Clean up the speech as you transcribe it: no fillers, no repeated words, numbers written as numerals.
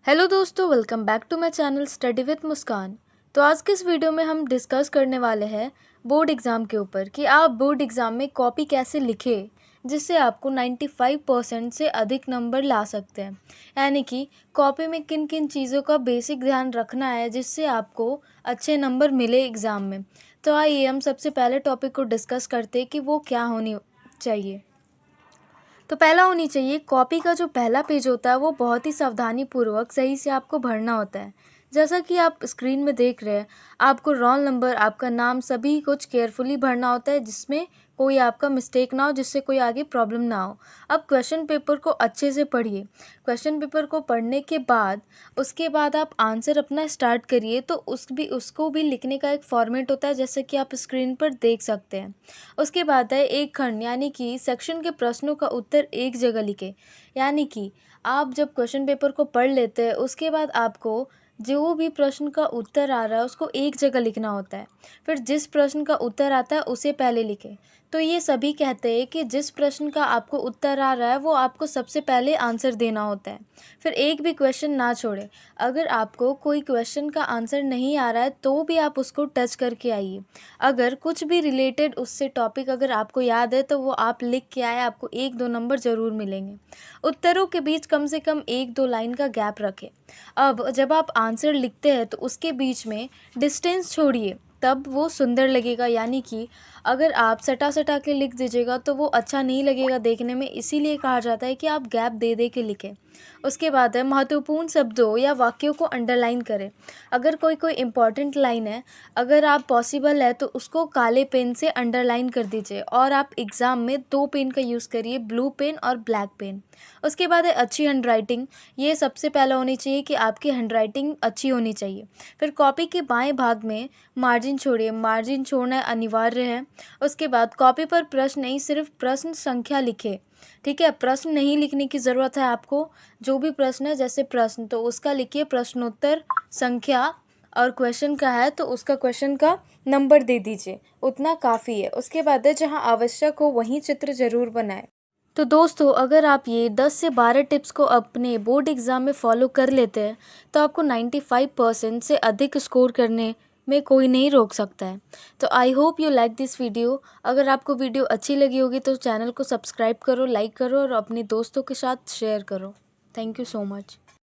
Hello दोस्तों, welcome back to my channel study with Muskan. तो आज के इस वीडियो में हम डिस्कस करने वाले हैं बोर्ड एग्ज़ाम के ऊपर कि आप बोर्ड एग्ज़ाम में कॉपी कैसे लिखें जिससे आपको 95% से अधिक नंबर ला सकते हैं। यानी कि कॉपी में किन किन चीज़ों का बेसिक ध्यान रखना है जिससे आपको अच्छे नंबर मिले एग्ज़ाम में। तो आइए हम सबसे पहले टॉपिक को डिस्कस करते हैं कि वो क्या होनी चाहिए। तो पहला होनी चाहिए, कॉपी का जो पहला पेज होता है वो बहुत ही सावधानीपूर्वक सही से आपको भरना होता है। जैसा कि आप स्क्रीन में देख रहे हैं, आपको रोल नंबर, आपका नाम सभी कुछ केयरफुली भरना होता है जिसमें कोई आपका मिस्टेक ना हो, जिससे कोई आगे प्रॉब्लम ना हो। अब क्वेश्चन पेपर को अच्छे से पढ़िए। क्वेश्चन पेपर को पढ़ने के बाद उसके बाद आप आंसर अपना स्टार्ट करिए। तो उसको भी लिखने का एक फॉर्मेट होता है जैसे कि आप स्क्रीन पर देख सकते हैं। उसके बाद है एक खंड, यानी कि सेक्शन के प्रश्नों का उत्तर एक जगह लिखें। यानी कि आप जब क्वेश्चन पेपर को पढ़ लेते हैं उसके बाद आपको जो भी प्रश्न का उत्तर आ रहा है उसको एक जगह लिखना होता है। फिर जिस प्रश्न का उत्तर आता है उसे पहले लिखें। तो ये सभी कहते हैं कि जिस प्रश्न का आपको उत्तर आ रहा है वो आपको सबसे पहले आंसर देना होता है। फिर एक भी क्वेश्चन ना छोड़ें। अगर आपको कोई क्वेश्चन का आंसर नहीं आ रहा है तो भी आप उसको टच करके आइए। अगर कुछ भी रिलेटेड उससे टॉपिक अगर आपको याद है तो वो आप लिख के आए, आपको 1-2 नंबर ज़रूर मिलेंगे। उत्तरों के बीच कम से कम 1-2 लाइन का गैप रखें। अब जब आप आंसर लिखते हैं तो उसके बीच में डिस्टेंस छोड़िए, तब वो सुंदर लगेगा। यानी कि अगर आप सटा-सटा के लिख दीजिएगा तो वो अच्छा नहीं लगेगा देखने में, इसीलिए कहा जाता है कि आप गैप दे दे के लिखें। उसके बाद है महत्वपूर्ण शब्दों या वाक्यों को अंडरलाइन करें। अगर कोई कोई इम्पॉर्टेंट लाइन है, अगर आप पॉसिबल है तो उसको काले पेन से अंडरलाइन कर दीजिए। और आप एग्ज़ाम में 2 पेन का यूज़ करिए, ब्लू पेन और ब्लैक पेन। उसके बाद है अच्छी हैंडराइटिंग। ये सबसे पहला होनी चाहिए कि आपकी हैंडराइटिंग अच्छी होनी चाहिए। फिर कॉपी के बाएं भाग में मार्जिन छोड़िए, मार्जिन छोड़ना अनिवार्य है। उसके बाद कॉपी पर प्रश्न नहीं, सिर्फ प्रश्न संख्या लिखें। ठीक है, प्रश्न नहीं लिखने की ज़रूरत है आपको। जो भी प्रश्न है, जैसे प्रश्न तो उसका लिखिए प्रश्नोत्तर संख्या, और क्वेश्चन का है तो उसका क्वेश्चन का नंबर दे दीजिए, उतना काफ़ी है। उसके बाद है जहाँ आवश्यक हो वहीं चित्र ज़रूर बनाएं। तो दोस्तों, अगर आप ये 10 से 12 टिप्स को अपने बोर्ड एग्ज़ाम में फॉलो कर लेते हैं तो आपको 95% से अधिक स्कोर करने में कोई नहीं रोक सकता है। तो I hope you like this video. अगर आपको वीडियो अच्छी लगी होगी तो चैनल को सब्सक्राइब करो, लाइक करो और अपने दोस्तों के साथ शेयर करो। Thank you so much.